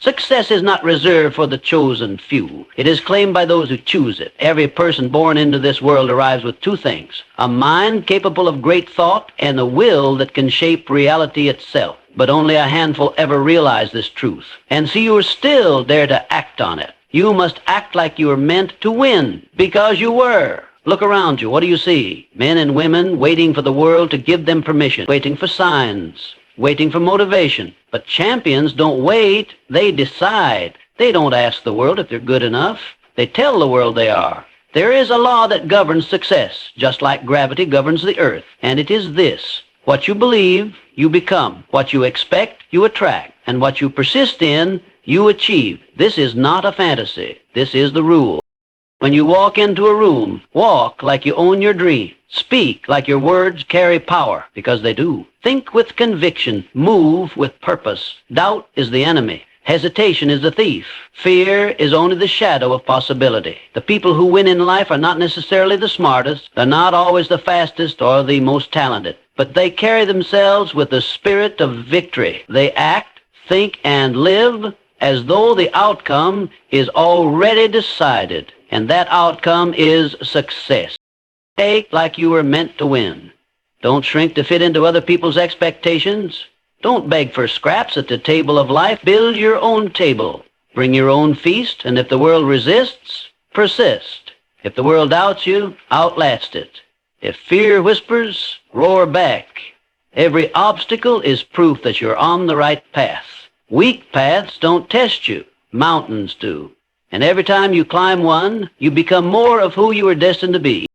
Success is not reserved for the chosen few. It is claimed by those who choose it. Every person born into this world arrives with two things: a mind capable of great thought and a will that can shape reality itself. But only a handful ever realize this truth. And so you still dare to act on it. You must act like you were meant to win, because you were. Look around you. What do you see? Men and women waiting for the world to give them permission, waiting for signs, waiting for motivation. But champions don't wait, they decide. They don't ask the world if they're good enough. They tell the world they are. There is a law that governs success, just like gravity governs the earth, and it is this: what you believe, you become. What you expect, you attract. And what you persist in, you achieve. This is not a fantasy. This is the rule. When you walk into a room, walk like you own your dream. Speak like your words carry power, because they do. Think with conviction. Move with purpose. Doubt is the enemy. Hesitation is the thief. Fear is only the shadow of possibility. The people who win in life are not necessarily the smartest. They're not always the fastest or the most talented. But they carry themselves with the spirit of victory. They act, think, and live as though the outcome is already decided. And that outcome is success. Take like you were meant to win. Don't shrink to fit into other people's expectations. Don't beg for scraps at the table of life. Build your own table. Bring your own feast, and if the world resists, persist. If the world doubts you, outlast it. If fear whispers, roar back. Every obstacle is proof that you're on the right path. Weak paths don't test you. Mountains do. And every time you climb one, you become more of who you were destined to be.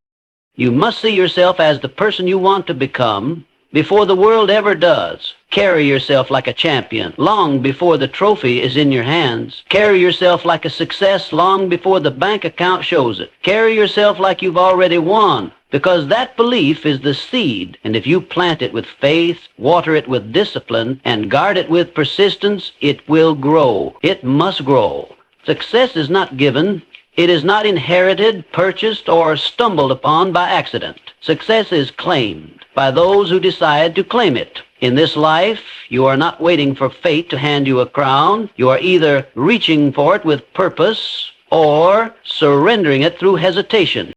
You must see yourself as the person you want to become before the world ever does. Carry yourself like a champion long before the trophy is in your hands. Carry yourself like a success long before the bank account shows it. Carry yourself like you've already won, because that belief is the seed, and if you plant it with faith, water it with discipline, and guard it with persistence, it will grow. It must grow. Success is not given. It is not inherited, purchased, or stumbled upon by accident. Success is claimed by those who decide to claim it. In this life, you are not waiting for fate to hand you a crown. You are either reaching for it with purpose or surrendering it through hesitation.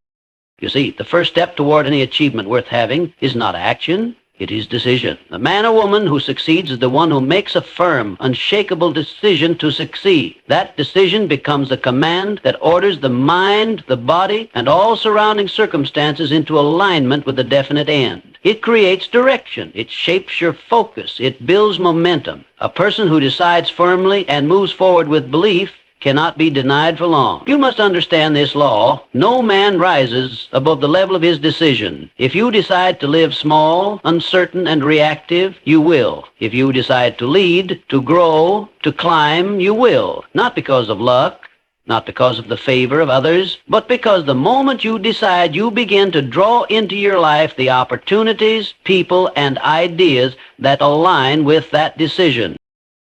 You see, the first step toward any achievement worth having is not action. It is decision. The man or woman who succeeds is the one who makes a firm, unshakable decision to succeed. That decision becomes a command that orders the mind, the body, and all surrounding circumstances into alignment with a definite end. It creates direction. It shapes your focus. It builds momentum. A person who decides firmly and moves forward with belief cannot be denied for long. You must understand this law. No man rises above the level of his decision. If you decide to live small, uncertain, and reactive, you will. If you decide to lead, to grow, to climb, you will. Not because of luck, not because of the favor of others, but because the moment you decide, you begin to draw into your life the opportunities, people, and ideas that align with that decision.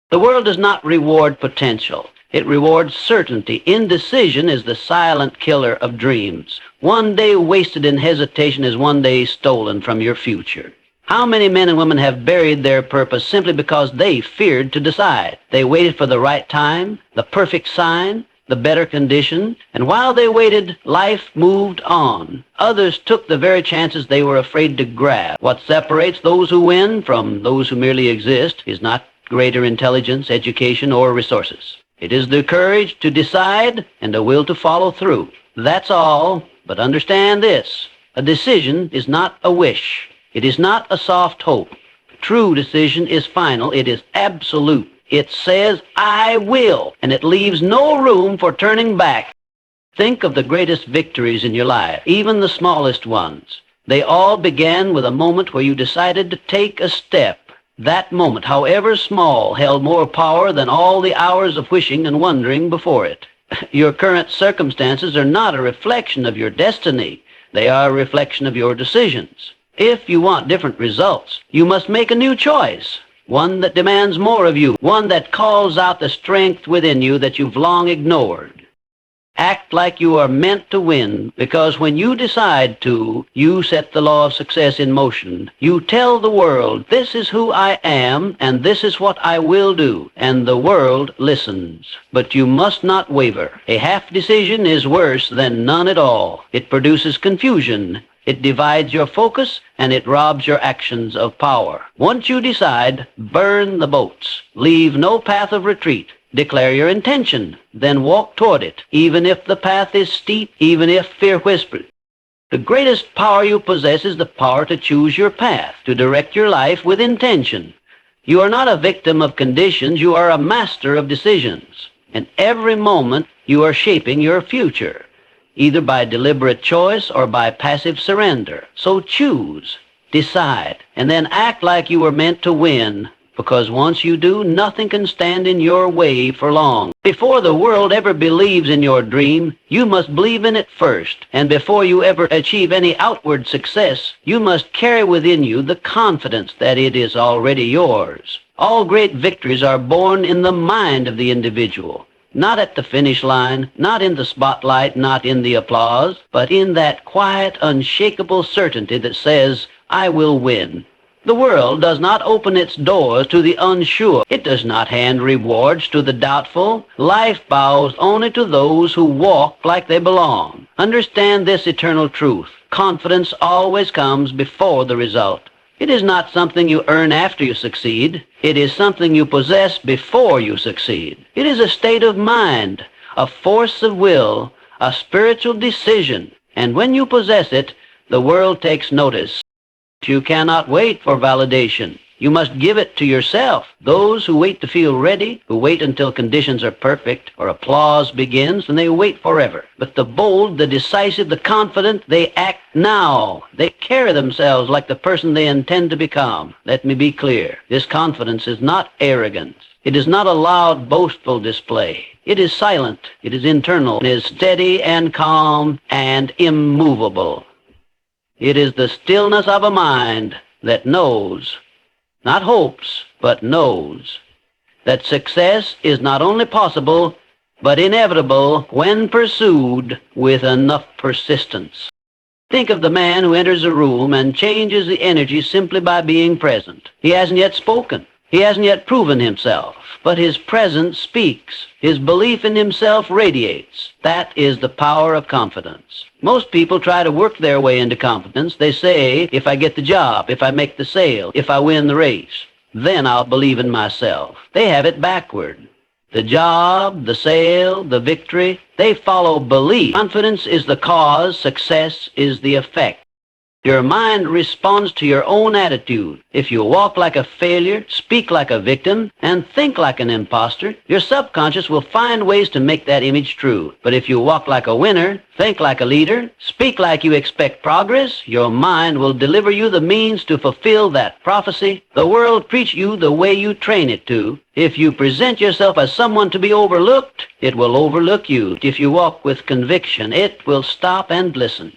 The world does not reward potential. It rewards certainty. Indecision is the silent killer of dreams. One day wasted in hesitation is one day stolen from your future. How many men and women have buried their purpose simply because they feared to decide? They waited for the right time, the perfect sign, the better condition, and while they waited, life moved on. Others took the very chances they were afraid to grab. What separates those who win from those who merely exist is not greater intelligence, education, or resources. It is the courage to decide and a will to follow through. That's all, but understand this. A decision is not a wish. It is not a soft hope. True decision is final. It is absolute. It says, I will, and it leaves no room for turning back. Think of the greatest victories in your life, even the smallest ones. They all began with a moment where you decided to take a step. That moment, however small, held more power than all the hours of wishing and wondering before it. Your current circumstances are not a reflection of your destiny. They are a reflection of your decisions. If you want different results, you must make a new choice, one that demands more of you, one that calls out the strength within you that you've long ignored. Act like you are meant to win, because when you decide to, you set the law of success in motion. You tell the world, this is who I am, and this is what I will do, and the world listens. But you must not waver. A half decision is worse than none at all. It produces confusion. It divides your focus, and it robs your actions of power. Once you decide, burn the boats. Leave no path of retreat. Declare your intention, then walk toward it, even if the path is steep, even if fear whispers. The greatest power you possess is the power to choose your path, to direct your life with intention. You are not a victim of conditions, you are a master of decisions. And every moment you are shaping your future, either by deliberate choice or by passive surrender. So choose, decide, and then act like you were meant to win, because once you do, nothing can stand in your way for long. Before the world ever believes in your dream, you must believe in it first. And before you ever achieve any outward success, you must carry within you the confidence that it is already yours. All great victories are born in the mind of the individual. Not at the finish line, not in the spotlight, not in the applause, but in that quiet, unshakable certainty that says, I will win. The world does not open its doors to the unsure. It does not hand rewards to the doubtful. Life bows only to those who walk like they belong. Understand this eternal truth. Confidence always comes before the result. It is not something you earn after you succeed. It is something you possess before you succeed. It is a state of mind, a force of will, a spiritual decision. And when you possess it, the world takes notice. You cannot wait for validation. You must give it to yourself. Those who wait to feel ready, who wait until conditions are perfect or applause begins, and they wait forever. But the bold, the decisive, the confident, they act now. They carry themselves like the person they intend to become. Let me be clear. This confidence is not arrogance. It is not a loud, boastful display. It is silent. It is internal. It is steady and calm and immovable. It is the stillness of a mind that knows, not hopes, but knows, that success is not only possible, but inevitable when pursued with enough persistence. Think of the man who enters a room and changes the energy simply by being present. He hasn't yet spoken. He hasn't yet proven himself, but his presence speaks. His belief in himself radiates. That is the power of confidence. Most people try to work their way into confidence. They say, if I get the job, if I make the sale, if I win the race, then I'll believe in myself. They have it backward. The job, the sale, the victory, they follow belief. Confidence is the cause, success is the effect. Your mind responds to your own attitude. If you walk like a failure, speak like a victim, and think like an imposter, your subconscious will find ways to make that image true. But if you walk like a winner, think like a leader, speak like you expect progress, your mind will deliver you the means to fulfill that prophecy. The world treats you the way you train it to. If you present yourself as someone to be overlooked, it will overlook you. If you walk with conviction, it will stop and listen.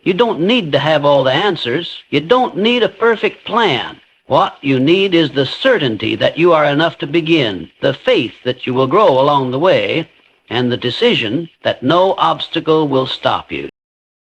You don't need to have all the answers. You don't need a perfect plan. What you need is the certainty that you are enough to begin, the faith that you will grow along the way, and the decision that no obstacle will stop you.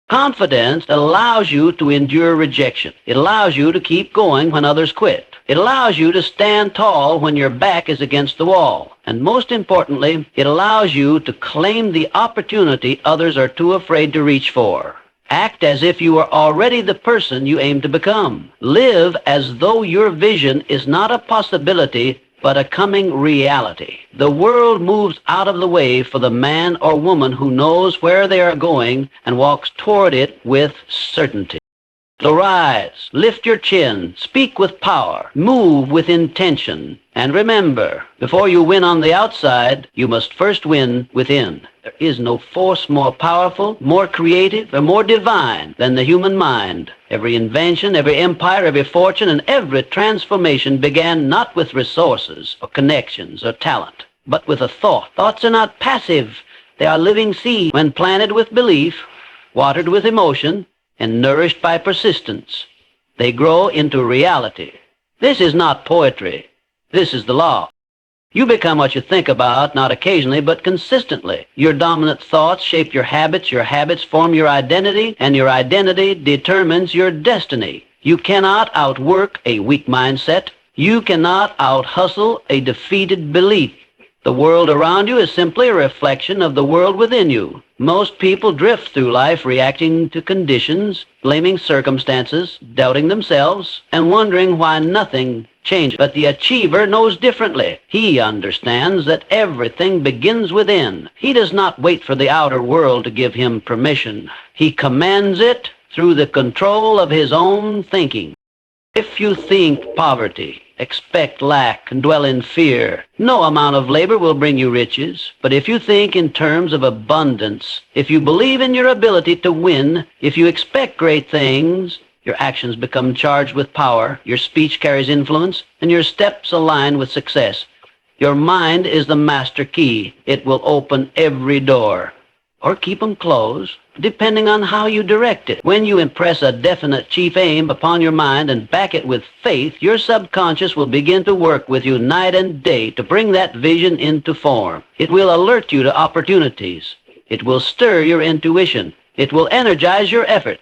Confidence allows you to endure rejection. It allows you to keep going when others quit. It allows you to stand tall when your back is against the wall. And most importantly, it allows you to claim the opportunity others are too afraid to reach for. Act as if you are already the person you aim to become. Live as though your vision is not a possibility, but a coming reality. The world moves out of the way for the man or woman who knows where they are going and walks toward it with certainty. So rise, lift your chin, speak with power, move with intention, and remember, before you win on the outside, you must first win within. There is no force more powerful, more creative, or more divine than the human mind. Every invention, every empire, every fortune, and every transformation began not with resources or connections or talent, but with a thought. Thoughts are not passive. They are living seeds. When planted with belief, watered with emotion, and nourished by persistence, they grow into reality. This is not poetry. This is the law. You become what you think about, not occasionally, but consistently. Your dominant thoughts shape your habits form your identity, and your identity determines your destiny. You cannot outwork a weak mindset. You cannot out-hustle a defeated belief. The world around you is simply a reflection of the world within you. Most people drift through life reacting to conditions, blaming circumstances, doubting themselves, and wondering why nothing changes. But the achiever knows differently. He understands that everything begins within. He does not wait for the outer world to give him permission. He commands it through the control of his own thinking. If you think poverty, expect lack, and dwell in fear, no amount of labor will bring you riches. But if you think in terms of abundance, if you believe in your ability to win, if you expect great things, your actions become charged with power, your speech carries influence, and your steps align with success. Your mind is the master key. It will open every door, or keep them closed, depending on how you direct it. When you impress a definite chief aim upon your mind and back it with faith, your subconscious will begin to work with you night and day to bring that vision into form. It will alert you to opportunities. It will stir your intuition. It will energize your effort.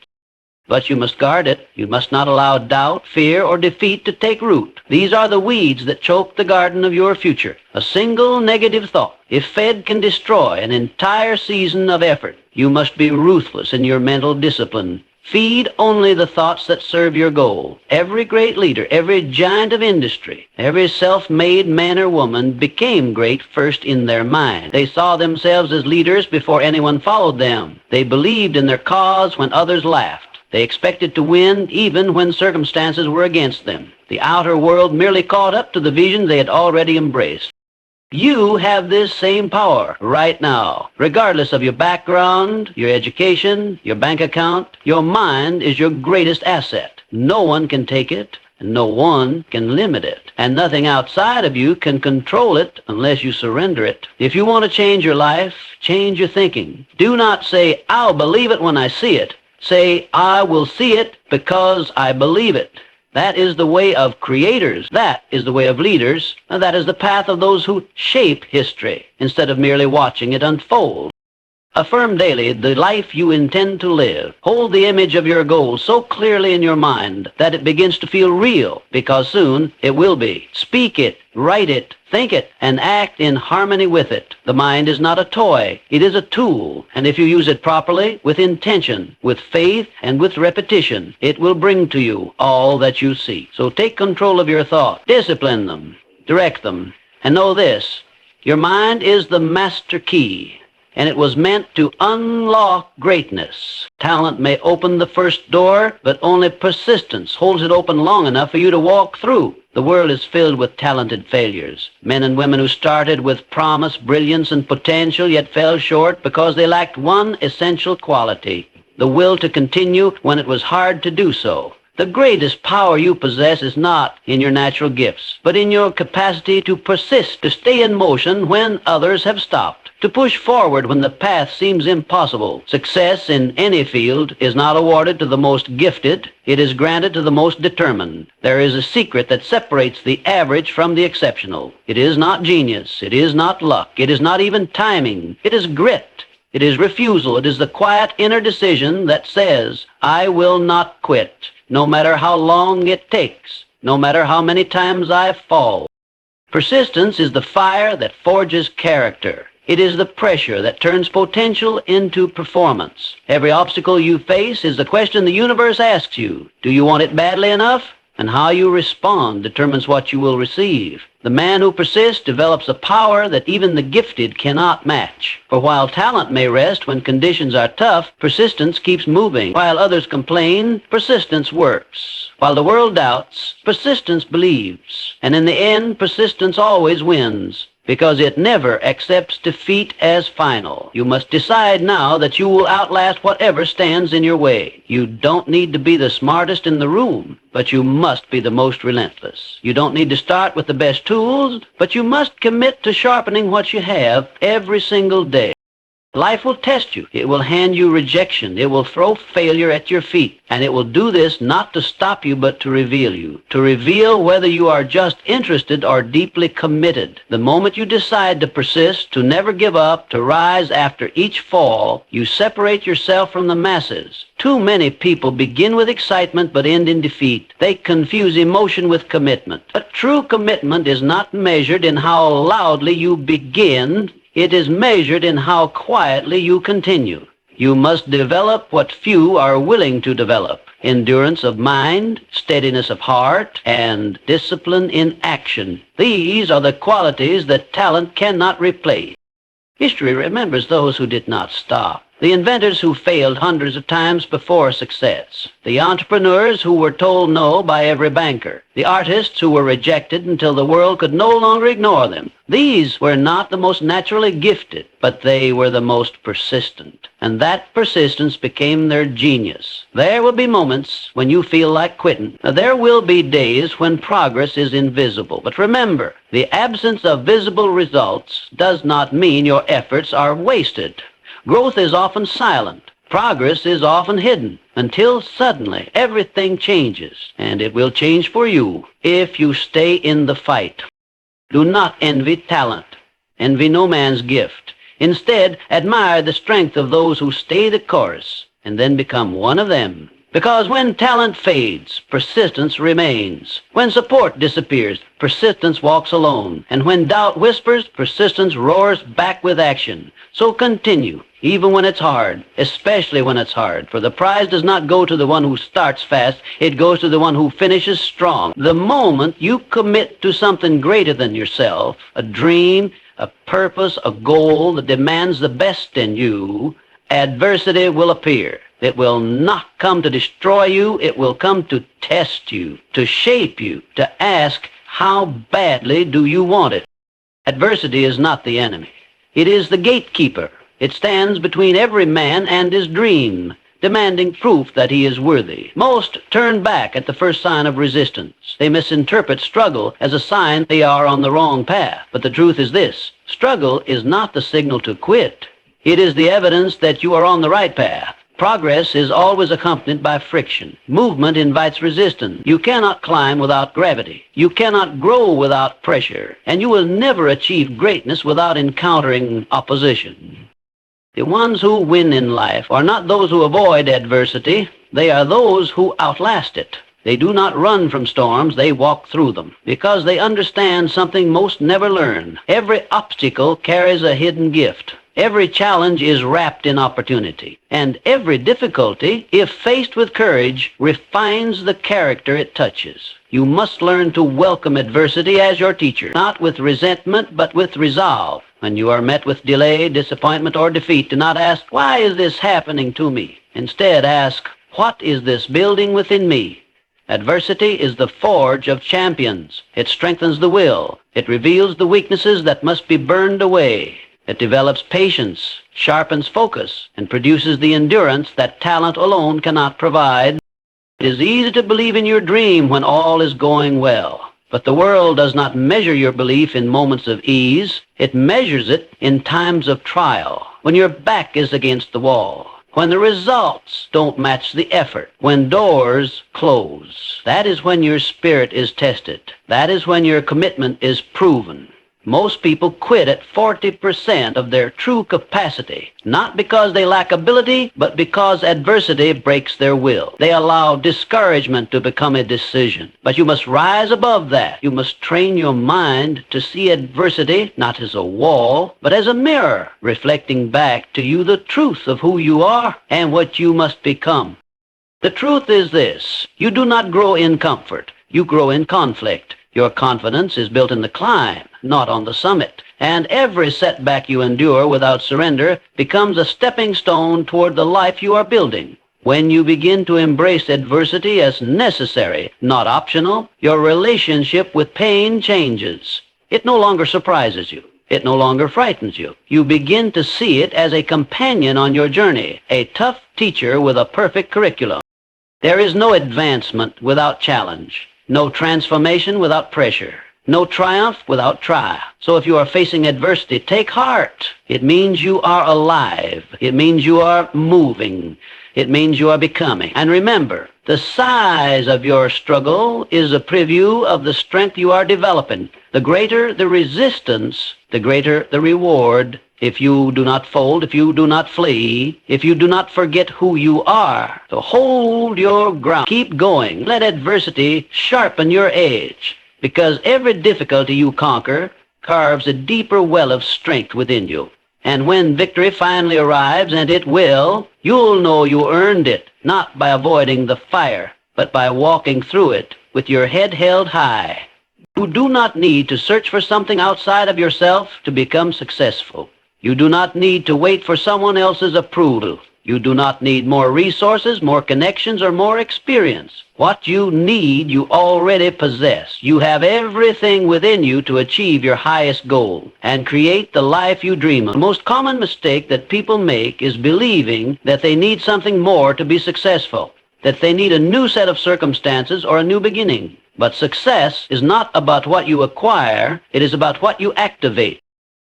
But you must guard it. You must not allow doubt, fear, or defeat to take root. These are the weeds that choke the garden of your future. A single negative thought, if fed, can destroy an entire season of effort. You must be ruthless in your mental discipline. Feed only the thoughts that serve your goal. Every great leader, every giant of industry, every self-made man or woman became great first in their mind. They saw themselves as leaders before anyone followed them. They believed in their cause when others laughed. They expected to win even when circumstances were against them. The outer world merely caught up to the vision they had already embraced. You have this same power right now. Regardless of your background, your education, your bank account, your mind is your greatest asset. No one can take it, and no one can limit it. And nothing outside of you can control it unless you surrender it. If you want to change your life, change your thinking. Do not say, "I'll believe it when I see it." Say, "I will see it because I believe it." That is the way of creators. That is the way of leaders. And that is the path of those who shape history instead of merely watching it unfold. Affirm daily the life you intend to live. Hold the image of your goal so clearly in your mind that it begins to feel real, because soon it will be. Speak it, write it, think it, and act in harmony with it. The mind is not a toy. It is a tool. And if you use it properly, with intention, with faith, and with repetition, it will bring to you all that you seek. So take control of your thoughts. Discipline them. Direct them. And know this: your mind is the master key, and it was meant to unlock greatness. Talent may open the first door, but only persistence holds it open long enough for you to walk through. The world is filled with talented failures. Men and women who started with promise, brilliance, and potential, yet fell short because they lacked one essential quality: the will to continue when it was hard to do so. The greatest power you possess is not in your natural gifts, but in your capacity to persist, to stay in motion when others have stopped, to push forward when the path seems impossible. Success in any field is not awarded to the most gifted. It is granted to the most determined. There is a secret that separates the average from the exceptional. It is not genius. It is not luck. It is not even timing. It is grit. It is refusal. It is the quiet inner decision that says, "I will not quit, no matter how long it takes, no matter how many times I fall." Persistence is the fire that forges character. It is the pressure that turns potential into performance. Every obstacle you face is the question the universe asks you. Do you want it badly enough? And how you respond determines what you will receive. The man who persists develops a power that even the gifted cannot match. For while talent may rest when conditions are tough, persistence keeps moving. While others complain, persistence works. While the world doubts, persistence believes. And in the end, persistence always wins, because it never accepts defeat as final. You must decide now that you will outlast whatever stands in your way. You don't need to be the smartest in the room, but you must be the most relentless. You don't need to start with the best tools, but you must commit to sharpening what you have every single day. Life will test you. It will hand you rejection. It will throw failure at your feet. And it will do this not to stop you, but to reveal you. To reveal whether you are just interested or deeply committed. The moment you decide to persist, to never give up, to rise after each fall, you separate yourself from the masses. Too many people begin with excitement but end in defeat. They confuse emotion with commitment. But true commitment is not measured in how loudly you begin. It is measured in how quietly you continue. You must develop what few are willing to develop: endurance of mind, steadiness of heart, and discipline in action. These are the qualities that talent cannot replace. History remembers those who did not stop. The inventors who failed hundreds of times before success. The entrepreneurs who were told no by every banker. The artists who were rejected until the world could no longer ignore them. These were not the most naturally gifted, but they were the most persistent. And that persistence became their genius. There will be moments when you feel like quitting. Now, there will be days when progress is invisible. But remember, the absence of visible results does not mean your efforts are wasted. Growth is often silent. Progress is often hidden until suddenly everything changes, and it will change for you if you stay in the fight. Do not envy talent. Envy no man's gift. Instead, admire the strength of those who stay the course and then become one of them. Because when talent fades, persistence remains. When support disappears, persistence walks alone. And when doubt whispers, persistence roars back with action. So continue, even when it's hard, especially when it's hard. For the prize does not go to the one who starts fast, it goes to the one who finishes strong. The moment you commit to something greater than yourself, a dream, a purpose, a goal that demands the best in you, adversity will appear. It will not come to destroy you. It will come to test you, to shape you, to ask, how badly do you want it? Adversity is not the enemy. It is the gatekeeper. It stands between every man and his dream, demanding proof that he is worthy. Most turn back at the first sign of resistance. They misinterpret struggle as a sign they are on the wrong path. But the truth is this: struggle is not the signal to quit. It is the evidence that you are on the right path. Progress is always accompanied by friction. Movement invites resistance. You cannot climb without gravity. You cannot grow without pressure. And you will never achieve greatness without encountering opposition. The ones who win in life are not those who avoid adversity. They are those who outlast it. They do not run from storms, they walk through them, because they understand something most never learn. Every obstacle carries a hidden gift. Every challenge is wrapped in opportunity. And every difficulty, if faced with courage, refines the character it touches. You must learn to welcome adversity as your teacher, not with resentment, but with resolve. When you are met with delay, disappointment, or defeat, do not ask, why is this happening to me? Instead, ask, what is this building within me? Adversity is the forge of champions. It strengthens the will. It reveals the weaknesses that must be burned away. It develops patience, sharpens focus, and produces the endurance that talent alone cannot provide. It is easy to believe in your dream when all is going well. But the world does not measure your belief in moments of ease. It measures it in times of trial, when your back is against the wall, when the results don't match the effort, when doors close. That is when your spirit is tested. That is when your commitment is proven. Most people quit at 40% of their true capacity, not because they lack ability, but because adversity breaks their will. They allow discouragement to become a decision. But you must rise above that. You must train your mind to see adversity not as a wall, but as a mirror, reflecting back to you the truth of who you are and what you must become. The truth is this: you do not grow in comfort. You grow in conflict. Your confidence is built in the climb, not on the summit. And every setback you endure without surrender becomes a stepping stone toward the life you are building. When you begin to embrace adversity as necessary, not optional, your relationship with pain changes. It no longer surprises you. It no longer frightens you. You begin to see it as a companion on your journey, a tough teacher with a perfect curriculum. There is no advancement without challenge. No transformation without pressure. No triumph without trial. So if you are facing adversity, take heart. It means you are alive. It means you are moving. It means you are becoming. And remember, the size of your struggle is a preview of the strength you are developing. The greater the resistance, the greater the reward. If you do not fold, if you do not flee, if you do not forget who you are. So hold your ground. Keep going. Let adversity sharpen your edge, because every difficulty you conquer carves a deeper well of strength within you. And when victory finally arrives, and it will, you'll know you earned it, not by avoiding the fire, but by walking through it with your head held high. You do not need to search for something outside of yourself to become successful. You do not need to wait for someone else's approval. You do not need more resources, more connections, or more experience. What you need, you already possess. You have everything within you to achieve your highest goal and create the life you dream of. The most common mistake that people make is believing that they need something more to be successful, that they need a new set of circumstances or a new beginning. But success is not about what you acquire, it is about what you activate.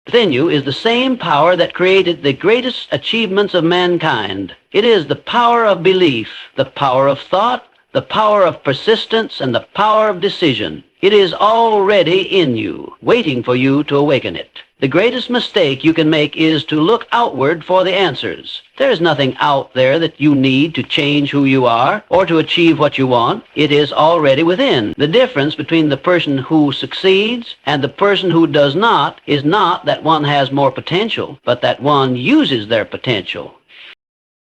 Within you is the same power that created the greatest achievements of mankind. It is the power of belief, the power of thought, the power of persistence, and the power of decision. It is already in you, waiting for you to awaken it. The greatest mistake you can make is to look outward for the answers. There is nothing out there that you need to change who you are or to achieve what you want. It is already within. The difference between the person who succeeds and the person who does not is not that one has more potential, but that one uses their potential.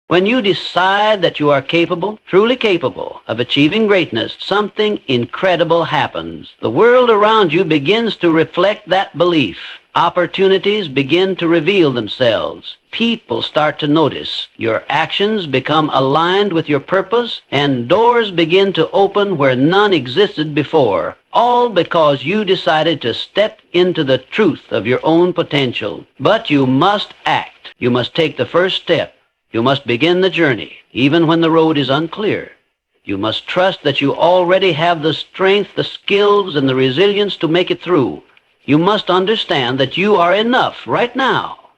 When you decide that you are capable, truly capable, of achieving greatness, something incredible happens. The world around you begins to reflect that belief. Opportunities begin to reveal themselves. People start to notice. Your actions become aligned with your purpose, and doors begin to open where none existed before. All because you decided to step into the truth of your own potential. But you must act. You must take the first step. You must begin the journey, even when the road is unclear. You must trust that you already have the strength, the skills, and the resilience to make it through. You must understand that you are enough right now.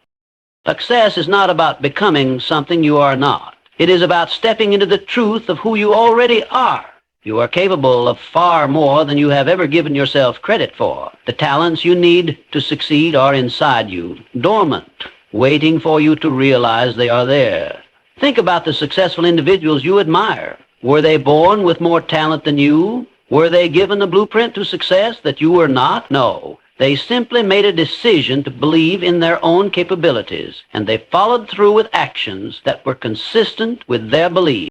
Success is not about becoming something you are not. It is about stepping into the truth of who you already are. You are capable of far more than you have ever given yourself credit for. The talents you need to succeed are inside you, dormant, waiting for you to realize they are there. Think about the successful individuals you admire. Were they born with more talent than you? Were they given a blueprint to success that you were not? No. They simply made a decision to believe in their own capabilities, and they followed through with actions that were consistent with their belief.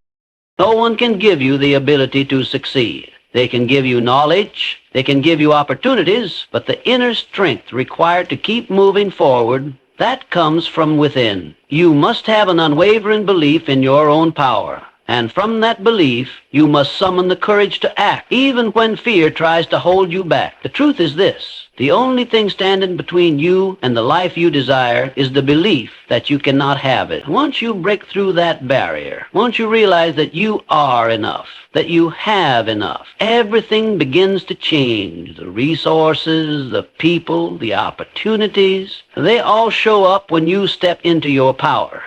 No one can give you the ability to succeed. They can give you knowledge, they can give you opportunities, but the inner strength required to keep moving forward, that comes from within. You must have an unwavering belief in your own power. And from that belief, you must summon the courage to act, even when fear tries to hold you back. The truth is this: the only thing standing between you and the life you desire is the belief that you cannot have it. Once you break through that barrier, once you realize that you are enough, that you have enough, everything begins to change. The resources, the people, the opportunities, they all show up when you step into your power.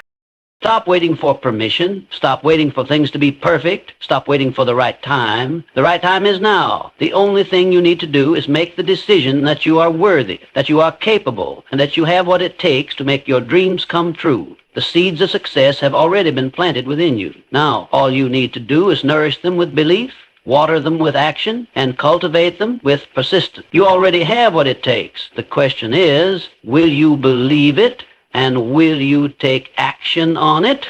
Stop waiting for permission. Stop waiting for things to be perfect. Stop waiting for the right time. The right time is now. The only thing you need to do is make the decision that you are worthy, that you are capable, and that you have what it takes to make your dreams come true. The seeds of success have already been planted within you. Now, all you need to do is nourish them with belief, water them with action, and cultivate them with persistence. You already have what it takes. The question is, will you believe it? And will you take action on it?